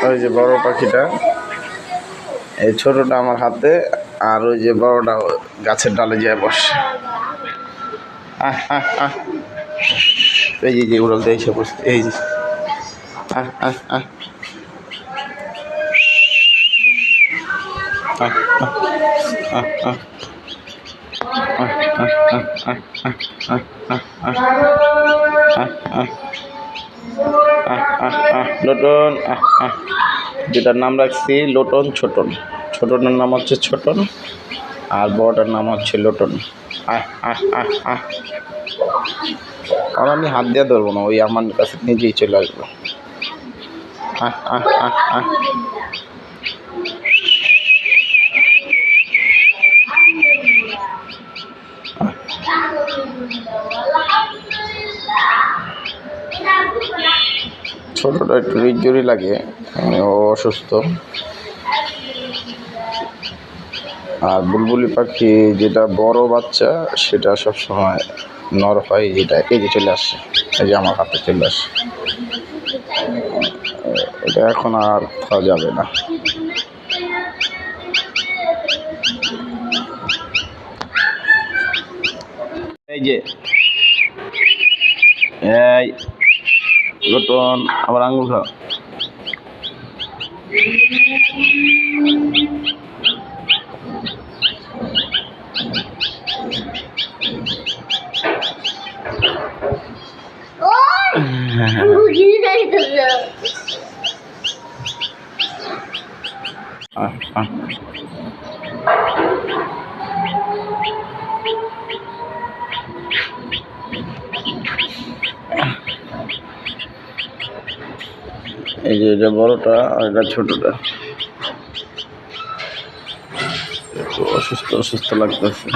ওই যে বড় পাখিটা, এই ছোটটা আমার হাতে, আর ওই যে বড়টা গাছের ডালে যেয়ে বসে। এই যে উড়াল দিয়ে এসে বসছে, এই যে লোটন, যেটার নাম রাখছি লোটন ছোটন। ছোটনের নাম হচ্ছে ছোটন, আর বড়টার নাম হচ্ছে লোটন। আর আমি হাত দিয়ে ধরবো না, ওই আমার কাছে নিজেই চলে আসবো। ছোটটা একটু রিজুরি লাগে, ও অসুস্থ। আর বুলবুলি পাখি যেটা বড় বাচ্চা সেটা সবসময় নর হয়, যেটা এই যে চলে আসছে, এই যে আমার হাতে চলে আসছে। এটা এখন আর খাওয়া যাবে না। এই যে এই লোটন আবার আঙুল খাও। এই যে এটা বড়টা আর এটা ছোটটা, একটু অসুস্থ লাগতেছে।